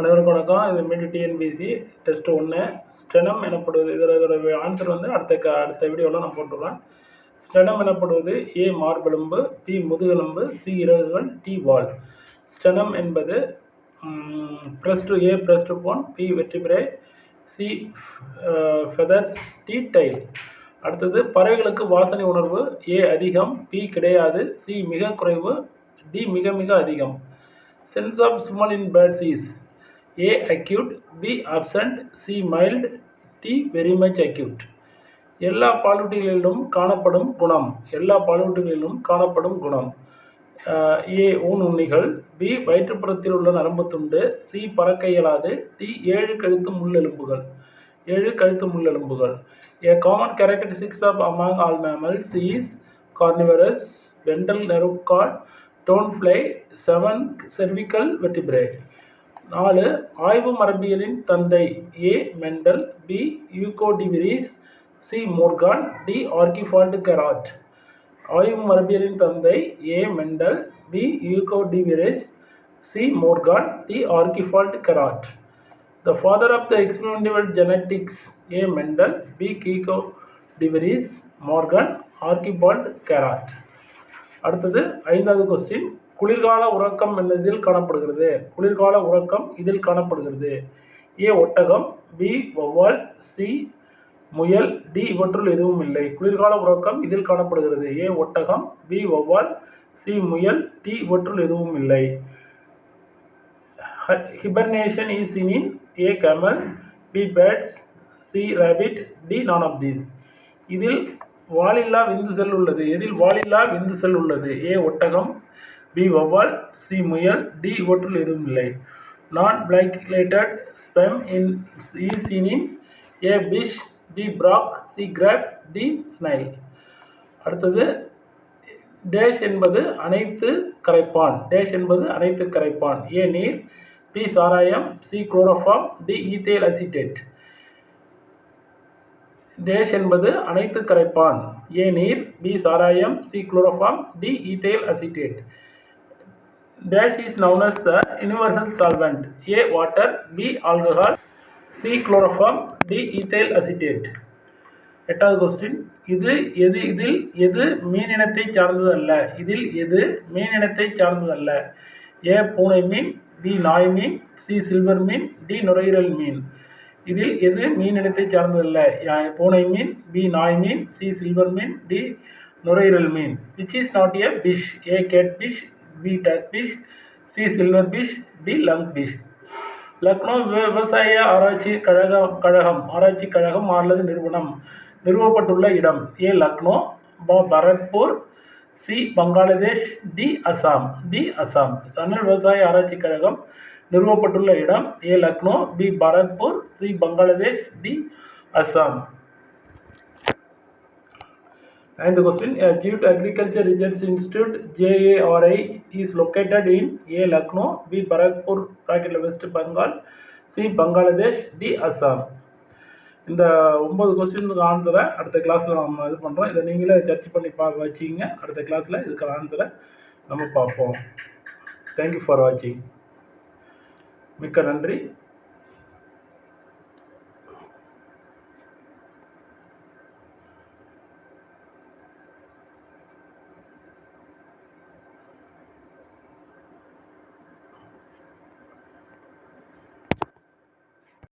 அனைவருக்கும் வணக்கம். இது மீண்டும் டிஎன்பிசி டெஸ்ட் 1 ஸ்டெனம் எனப்படுவது. இதோட ஆன்சர் வந்து அடுத்த வீடியோவில் நான் போட்டுருவேன். ஸ்டெனம் எனப்படுவது ஏ மார்பெலும்பு, பி முதுகெலும்பு, சி இறகுகள், டி வால். ஸ்டெனம் என்பது A breast bone, B vertebrae, C feathers, D tail. அடுத்தது பறவைகளுக்கு வாசனை உணர்வு. ஏ அதிகம், பி கிடையாது, சி மிக குறைவு, டி மிக மிக அதிகம். Sense of smell in birds is A acute, B absent, C mild, D very much acute. எல்லா பாலூட்டிகளிலும் காணப்படும் குணம். ஏ ஊன் உண்ணிகள், பி வயிற்றுப்புறத்தில் உள்ள நரம்பு துண்டு, சி பறக்க இயலாது, டி 7 கழுத்து முள்ளெலும்புகள். A common characteristics of among all mammals is carnivorous, ventral nerve cord, tonefly, 7 cervical vertebrae. 4 ஆய்வு மரபியலின் தந்தை. A Mendel, B Hugo de Vries, C Morgan, D Archibald Garrod. ஆய்வு மரபியலின் தந்தை A Mendel, B Hugo de Vries, C Morgan, D Archibald Garrod. The father of the experimental genetics. A Mendel, B Hugo de Vries, Morgan, Archibald Garrod. அடுத்தது 5வது question. குளிர்கால உறக்கம் இதில் காணப்படுகிறது. ஏ ஒட்டகம், பி வௌவால், சி முயல், டி இவற்றுள் எதுவும் இல்லை. குளிர்கால உறக்கம் இதில் காணப்படுகிறது. ஏ ஒட்டகம், பி வௌவால், சி முயல், டி இவற்றுள் எதுவும் இல்லை. Hibernation is seen in A camel, B birds, C rabbit, D none of these. இதில் வாலில்லா விந்து செல் உள்ளது. ஏ ஒட்டகம், பி வௌவால், சி முயல், டி இவற்றுள் எதுவும் இல்லை. Non flagellated sperm is seen in A fish, B frog, C crab, D snail. அடுத்தது டேஷ் என்பது அனைத்து கரைப்பான். ஏ நீர், பி சாராயம், C chloroform, D ethyl acetate. Dash என்பது அனைத்து கரைப்பான். ஏ நீர், பி சாராயம், C chloroform, D ethyl acetate. Dash is known as the universal solvent. A water, B alcohol, C chloroform, D ethyl acetate. 8வது question. இதில் எது மீனினத்தை சார்ந்ததல்ல. ஏ பூனை மீன், பி நாய் மீன், சி சில்வர் மீன், டி நுரையீரல் மீன். இதில் எது மீனினத்தை சார்ந்ததல்ல. பூனை மீன், பி நாய் மீன், சி சில்வர் மீன், டி நுரையீரல் மீன். Which is not a fish? A catfish, B dogfish, C silver fish, D lung fish. Lucknow விவசாய ஆராய்ச்சி கழகம் அல்லது நிறுவனம். நிறுவப்பட்டுள்ள இடம். A Lucknow, Bharatpur, C Bangladesh, D Assam. சன்னல் விவசாய ஆராய்ச்சி கழகம் நிறுவப்பட்டுள்ள இடம். A Lucknow, B Bharatpur, C Bangladesh, D Assam. 9th question. A Jute Agriculture Research Institute JARI is located in A Lucknow, B Barrackpur West Bengal, C Bangladesh, D Assam. இந்த 9 கொஸ்டினுக்கு ஆன்சரை அடுத்த கிளாஸில் நம்ம இது பண்ணுறோம். இதை நீங்களே சர்ச் பண்ணி வச்சுக்கிங்க. அடுத்த கிளாஸில் இதுக்கான ஆன்சரை நம்ம பார்ப்போம். தேங்க்யூ ஃபார் வாட்சிங். மிக்க நன்றி.